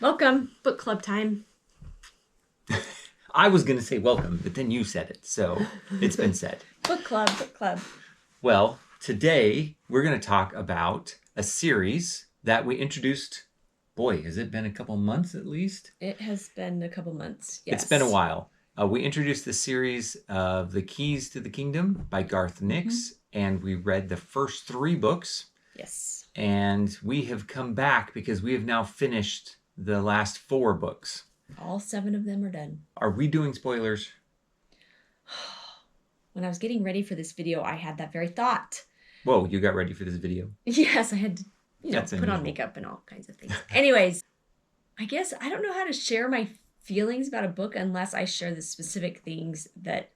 Welcome, book club time. I was going to say welcome, but then you said it, so it's been said. Book club, book club. Well, today we're going to talk about a series that we introduced. Boy, has it been a couple months at least? It has been a couple months, yes. It's been a while. We introduced the series of The Keys to the Kingdom by Garth Nix, and we read the first 3 books. Yes. And we have come back because we have now finished the last 4 books. All 7 of them are done. Are we doing spoilers? When I was getting ready for this video, I had that very thought. Whoa, you got ready for this video? Yes, I had to, That's put unusual. on makeup and all kinds of things. Anyways, I guess I don't know how to share my feelings about a book unless I share the specific things that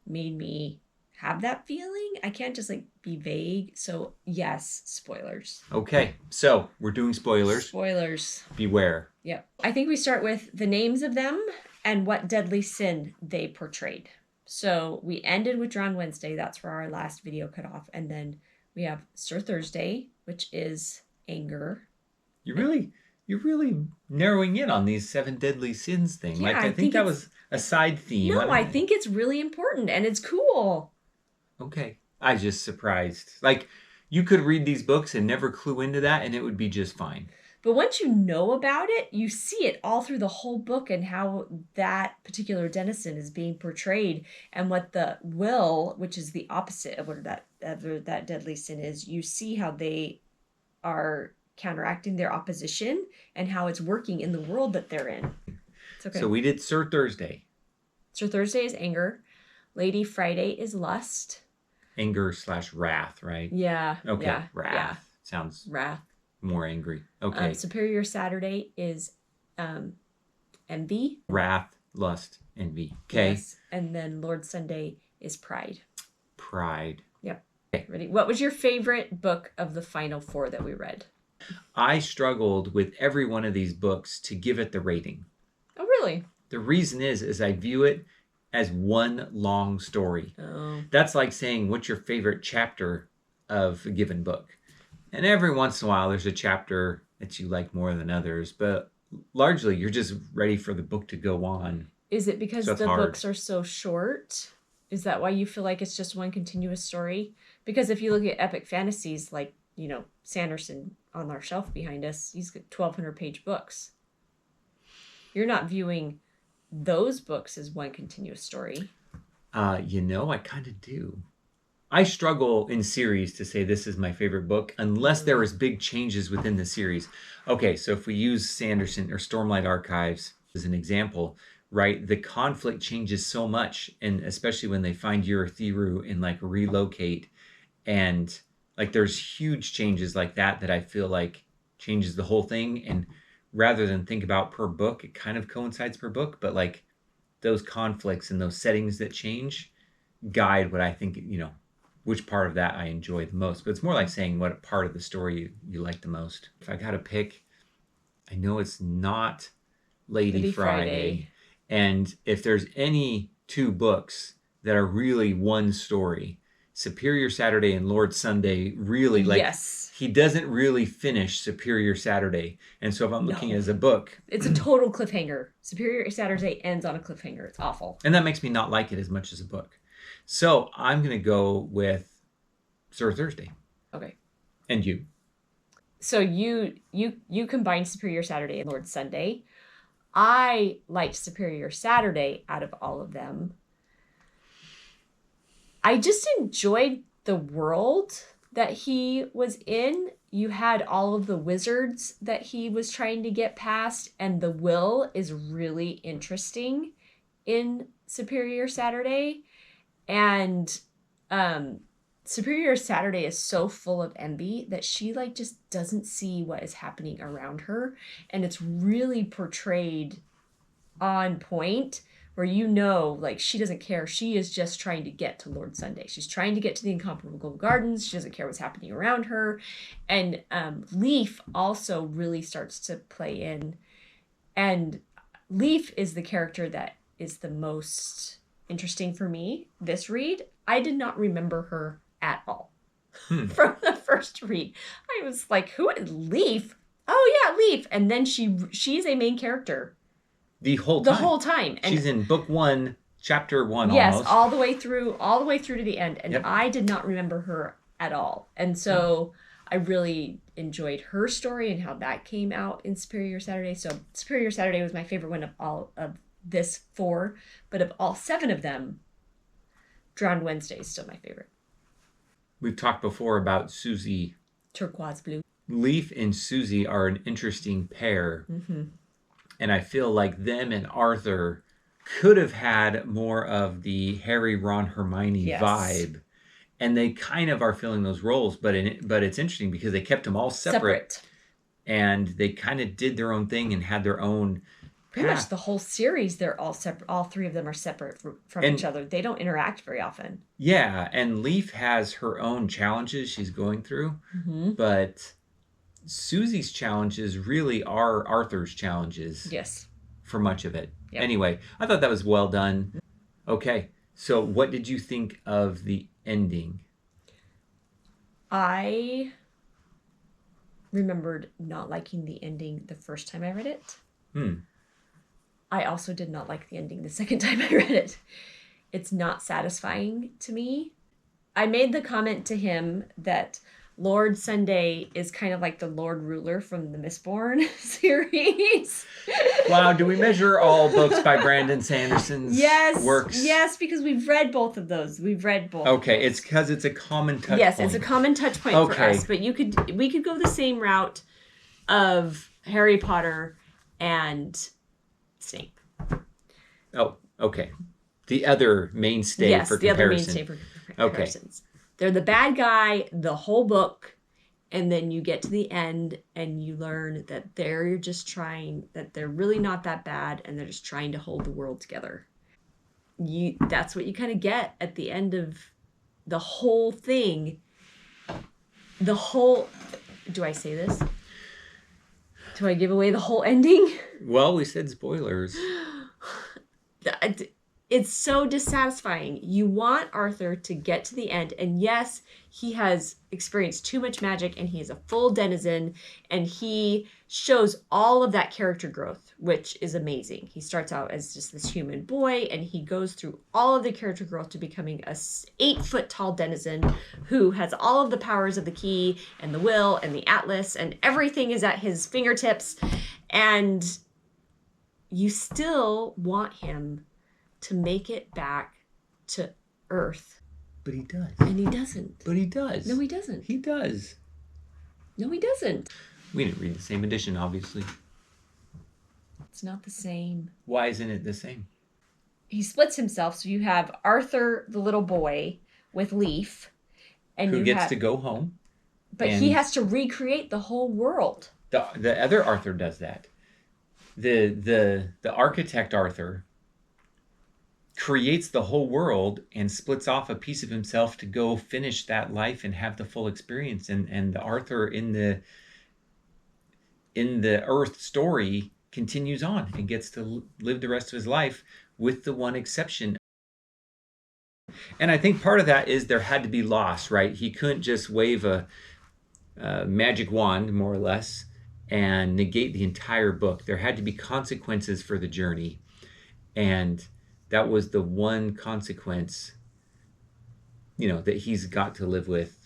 made me have that feeling. I can't just be vague. So yes, spoilers. Okay, so we're doing spoilers. Spoilers. Beware. Yep. I think we start with the names of them and what deadly sin they portrayed. So we ended with Drowned Wednesday. That's where our last video cut off. And then we have Sir Thursday, which is anger. You're really narrowing in on these 7 deadly sins thing. Yeah, I think that was a side theme. No, I think it's really important and it's cool. Okay. I was just surprised. You could read these books and never clue into that and it would be just fine. But once you know about it, you see it all through the whole book and how that particular denizen is being portrayed and what the will, which is the opposite of what that deadly sin is, you see how they are counteracting their opposition and how it's working in the world that they're in. It's okay. So we did Sir Thursday. Sir Thursday is anger. Lady Friday is lust. Anger/wrath, right? Yeah. Okay. Yeah, Wrath. yeah. Sounds Wrath. more angry. Okay. Superior Saturday is envy. Wrath, lust, envy. Okay. Yes. And then Lord Sunday is pride. Pride. Yep. Okay. Ready? What was your favorite book of the final 4 that we read? I struggled with every one of these books to give it the rating. Oh, really? The reason is I view it as one long story. Oh. That's like saying, what's your favorite chapter of a given book? And every once in a while, there's a chapter that you like more than others, but largely you're just ready for the book to go on. Is it because So it's the hard. books are so short? Is that why you feel like it's just one continuous story? Because if you look at epic fantasies like, Sanderson on our shelf behind us, he's got 1,200-page books. You're not viewing those books as one continuous story. I kind of do. I struggle in series to say this is my favorite book unless there is big changes within the series. Okay, so if we use Sanderson or Stormlight Archives as an example, right, the conflict changes so much, and especially when they find Urithiru and relocate, and there's huge changes like that I feel like changes the whole thing. And rather than think about per book, it kind of coincides per book, but those conflicts and those settings that change guide what I think, which part of that I enjoy the most. But it's more like saying what part of the story you like the most. If I got to pick, I know it's not Lady Friday. And if there's any 2 books that are really one story, Superior Saturday and Lord Sunday really Yes. He doesn't really finish Superior Saturday. And so if I'm looking as a book, it's a total cliffhanger. Superior Saturday ends on a cliffhanger. It's awful. And that makes me not like it as much as a book. So I'm going to go with Sir Thursday. Okay. And you? So you combined Superior Saturday and Lord Sunday. I liked Superior Saturday out of all of them. I just enjoyed the world that he was in. You had all of the wizards that he was trying to get past, and the will is really interesting in Superior Saturday. And Superior Saturday is so full of envy that she just doesn't see what is happening around her, and it's really portrayed on point where she doesn't care. She is just trying to get to Lord Sunday. She's trying to get to the Incomparable Gardens. She doesn't care what's happening around her. And Leaf also really starts to play in. And Leaf is the character that is the most interesting for me this read. I did not remember her at all from the first read. I was like, who is Leaf? oh yeah, Leaf. And then she's a main character The whole the time. whole time. And She's in book 1, chapter 1 yes, almost. all the way through to the end. And Yep. I did not remember her at all. And so I really enjoyed her story and how that came out in Superior Saturday. So Superior Saturday was my favorite one of all of this 4, but of all 7 of them, Drowned Wednesday is still my favorite. We've talked before about Susie. Turquoise blue. Leaf and Susie are an interesting pair. Mm-hmm. And I feel like them and Arthur could have had more of the Harry, Ron, Hermione Yes. vibe. And they kind of are filling those roles. But it's interesting because they kept them all separate. And they kind of did their own thing and had their own Pretty path. much the whole series, they're all separate. All 3 of them are separate from each other. They don't interact very often. Yeah, and Leaf has her own challenges she's going through. Mm-hmm. But Susie's challenges really are Arthur's challenges. Yes. For much of it. Yep. Anyway, I thought that was well done. Okay, so what did you think of the ending? I remembered not liking the ending the first time I read it. I also did not like the ending the second time I read it. It's not satisfying to me. I made the comment to him that Lord Sunday is kind of like the Lord Ruler from the Mistborn series. Wow, do we measure all books by Brandon Sanderson's works? Yes, because we've read both of those. We've read both. Okay, it's because it's a common touch point. Yes, it's a common touch point for us. But we could go the same route of Harry Potter and Snape. Oh, okay. The other mainstay for comparison. Yes, the other mainstay for comparisons. Okay. They're the bad guy the whole book, and then you get to the end and you learn that they're really not that bad, and they're just trying to hold the world together. That's what you kind of get at the end of the whole thing. Do I say this? Do I give away the whole ending? Well, we said spoilers. It's so dissatisfying. You want Arthur to get to the end, and yes, he has experienced too much magic, and he is a full denizen, and he shows all of that character growth, which is amazing. He starts out as just this human boy, and he goes through all of the character growth to becoming a 8-foot-tall denizen who has all of the powers of the key and the will and the atlas, and everything is at his fingertips, and you still want him to make it back to Earth. But he does. And he doesn't. But he does. No, he doesn't. He does. No, he doesn't. We didn't read the same edition, obviously. It's not the same. Why isn't it the same? He splits himself, so you have Arthur, the little boy, with Leaf. And who gets to go home. But he has to recreate the whole world. The other Arthur does that. The architect Arthur creates the whole world and splits off a piece of himself to go finish that life and have the full experience. And the Arthur in the Earth story continues on and gets to live the rest of his life, with the one exception. And I think part of that is there had to be loss, right? He couldn't just wave a magic wand, more or less, and negate the entire book. There had to be consequences for the journey. And that was the one consequence, that he's got to live with.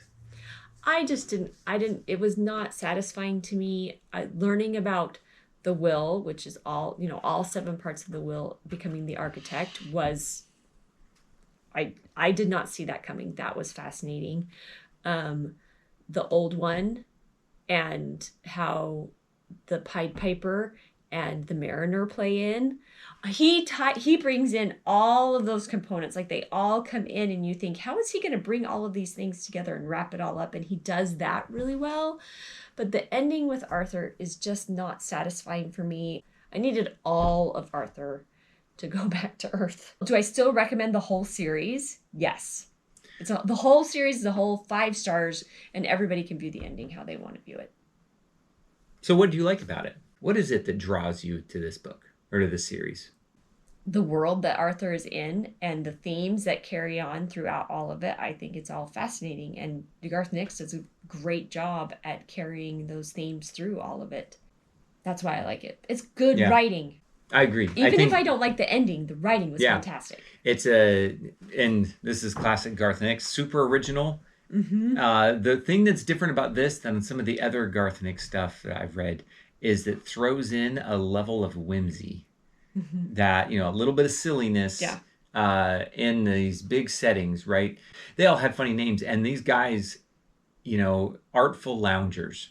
It was not satisfying to me. Learning about the will, which is all 7 parts of the will becoming the architect, was, I did not see that coming. That was fascinating. The old one, and how the Pied Piper and the Mariner play in. He brings in all of those components. Like, they all come in, and you think, how is he going to bring all of these things together and wrap it all up? And he does that really well. But the ending with Arthur is just not satisfying for me. I needed all of Arthur to go back to Earth. Do I still recommend the whole series? Yes. The whole series is a whole 5 stars, and everybody can view the ending how they want to view it. So what do you like about it? What is it that draws you to this book or to this series? the world that Arthur is in and the themes that carry on throughout all of it. I think it's all fascinating. And Garth Nix does a great job at carrying those themes through all of it. That's why I like it. It's good Yeah. writing. I agree. Even if I don't like the ending, the writing was fantastic. It's and this is classic Garth Nix, super original. Mm-hmm. The thing that's different about this than some of the other Garth Nix stuff that I've read is that throws in a level of whimsy, that, a little bit of silliness in these big settings, right? They all had funny names, and these guys, artful loungers.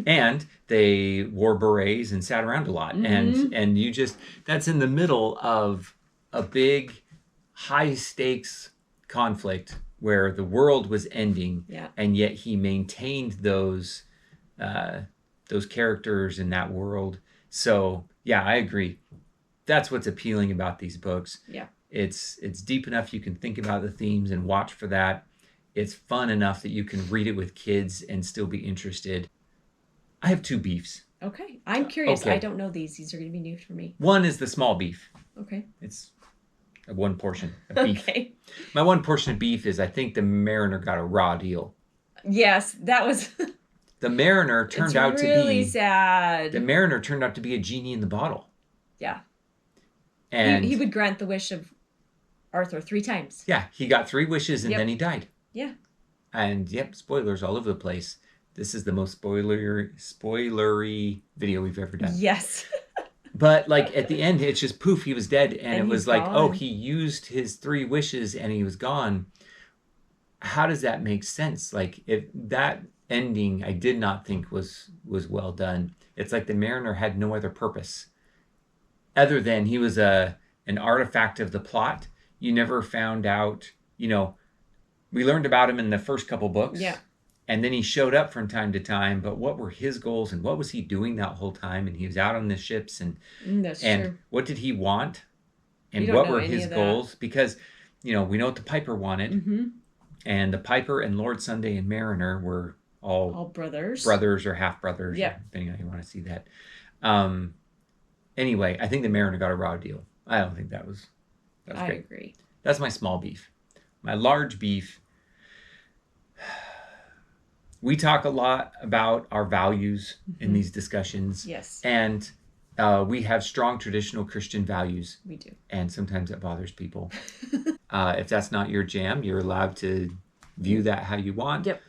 And they wore berets and sat around a lot. And you just, that's in the middle of a big high stakes conflict where the world was ending, and yet he maintained those characters in that world. So yeah, I agree. That's what's appealing about these books. Yeah, it's deep enough you can think about the themes and watch for that. It's fun enough that you can read it with kids and still be interested. I have two beefs. Okay, I'm curious. Okay. I don't know these. These are going to be new for me. One is the small beef. Okay. It's one portion of beef. Okay. My one portion of beef is I think the Mariner got a raw deal. Yes, that was... The Mariner turned out to be... really sad. The Mariner turned out to be a genie in the bottle. Yeah. And he would grant the wish of Arthur 3 times. Yeah, he got 3 wishes and then he died. Yeah. And spoilers all over the place. This is the most spoilery video we've ever done. Yes. But at the end, it's just poof, he was dead. And it was like, gone. oh, he used his 3 wishes and he was gone. How does that make sense? If that ending I did not think was well done. It's like the Mariner had no other purpose other than he was an artifact of the plot. You never found out, we learned about him in the first couple books. Yeah. And then he showed up from time to time, but what were his goals and what was he doing that whole time? And he was out on the ships and That's true. What did he want? And don't what know were any his of that. goals? Because, we know what the Piper wanted. Mm-hmm. And the Piper and Lord Sunday and Mariner were all brothers. Brothers or half brothers, depending on how you want to see that. Anyway, I think the Mariner got a raw deal. I don't think that was great. I agree. That's my small beef. My large beef, we talk a lot about our values in these discussions. Yes. And we have strong traditional Christian values. We do. And sometimes it bothers people. If that's not your jam, you're allowed to view that how you want. Yep.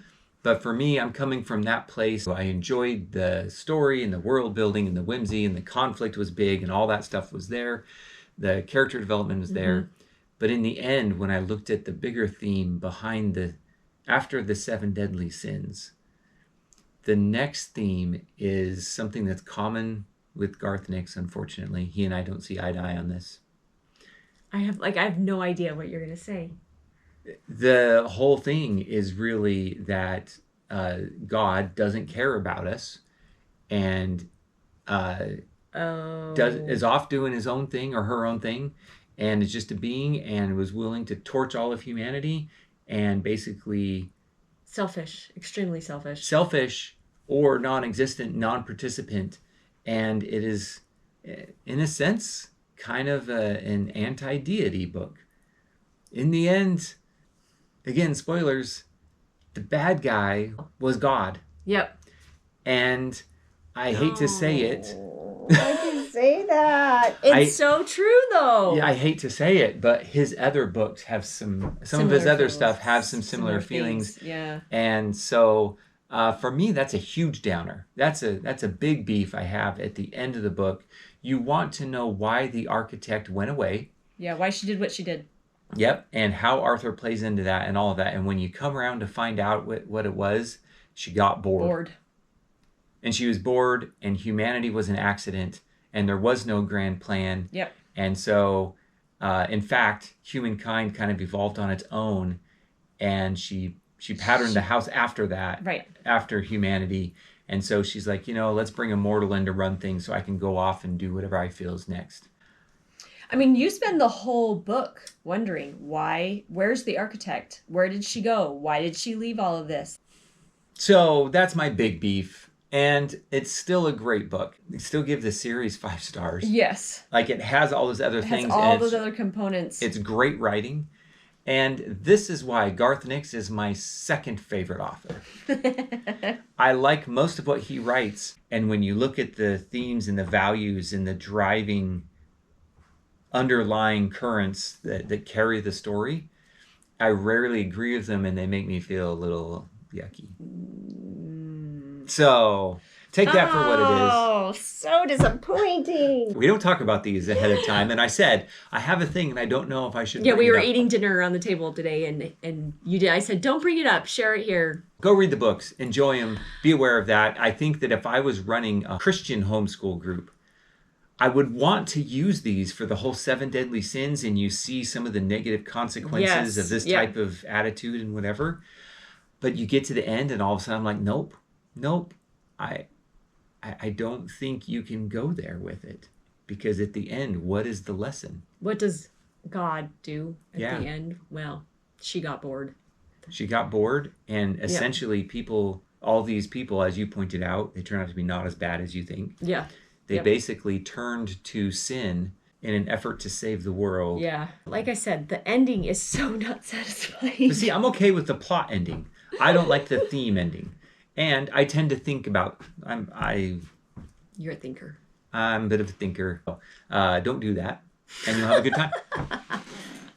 But for me, I'm coming from that place. I enjoyed the story and the world building and the whimsy, and the conflict was big and all that stuff was there. The character development was there. But in the end, when I looked at the bigger theme behind after the 7 deadly sins, the next theme is something that's common with Garth Nix, unfortunately. He and I don't see eye to eye on this. I have no idea what you're going to say. The whole thing is really that God doesn't care about us and is off doing his own thing or her own thing, and is just a being and was willing to torch all of humanity and basically... Selfish. Extremely selfish. Selfish or non-existent, non-participant. And it is, in a sense, kind of an anti-deity book. In the end... Again, spoilers, the bad guy was God. Yep. And I hate to say it. Why do you say that? It's so true, though. Yeah, I hate to say it, but his other books have some of his other stuff have some similar feelings. Yeah. And so for me, that's a huge downer. That's a big beef I have at the end of the book. You want to know why the architect went away. Yeah, why she did what she did. Yep, and how Arthur plays into that and all of that. And when you come around to find out what it was, she got bored. And she was bored, and humanity was an accident, and there was no grand plan. Yep. And so, in fact, humankind kind of evolved on its own, and she patterned the house after that, right? After humanity. And so she's like, let's bring a mortal in to run things so I can go off and do whatever I feel is next. I mean, you spend the whole book wondering where's the architect? Where did she go? Why did she leave all of this? So that's my big beef. And it's still a great book. I still give the series 5 stars. Yes. Like, it has all those other It has things. all and those other components. It's great writing. And this is why Garth Nix is my second favorite author. I like most of what he writes. And when you look at the themes and the values and the driving underlying currents that carry the story, I rarely agree with them, and they make me feel a little yucky. So take that for what it is. Oh, so disappointing. We don't talk about these ahead of time. And I said, I have a thing and I don't know if I should Yeah, bring we were it up. eating dinner around the table today, and you did. I said, don't bring it up. Share it here. Go read the books. Enjoy them. Be aware of that. I think that if I was running a Christian homeschool group, I would want to use these for the whole 7 deadly sins, and you see some of the negative consequences of this type of attitude and whatever. But you get to the end and all of a sudden I'm like, nope. I don't think you can go there with it. Because at the end, what is the lesson? What does God do at the end? Well, she got bored. She got bored, and essentially all these people, as you pointed out, they turn out to be not as bad as you think. Yeah. They basically turned to sin in an effort to save the world. Yeah. Like I said, the ending is so not satisfying. But see, I'm okay with the plot ending. I don't like the theme ending. And I tend to think about, You're a thinker. I'm a bit of a thinker. Don't do that, and you'll have a good time.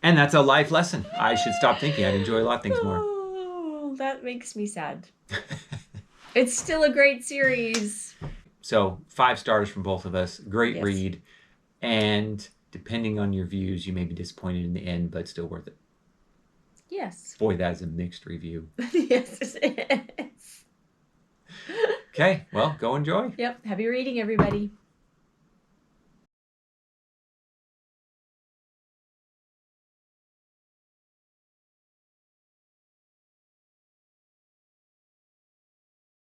And that's a life lesson. I should stop thinking. I'd enjoy a lot of things more. Oh, that makes me sad. It's still a great series. So 5 stars from both of us. Great Yes. read. And depending on your views, you may be disappointed in the end, but still worth it. Yes. Boy, that is a mixed review. Yes, it is. Okay, well, go enjoy. Yep. Happy reading, everybody.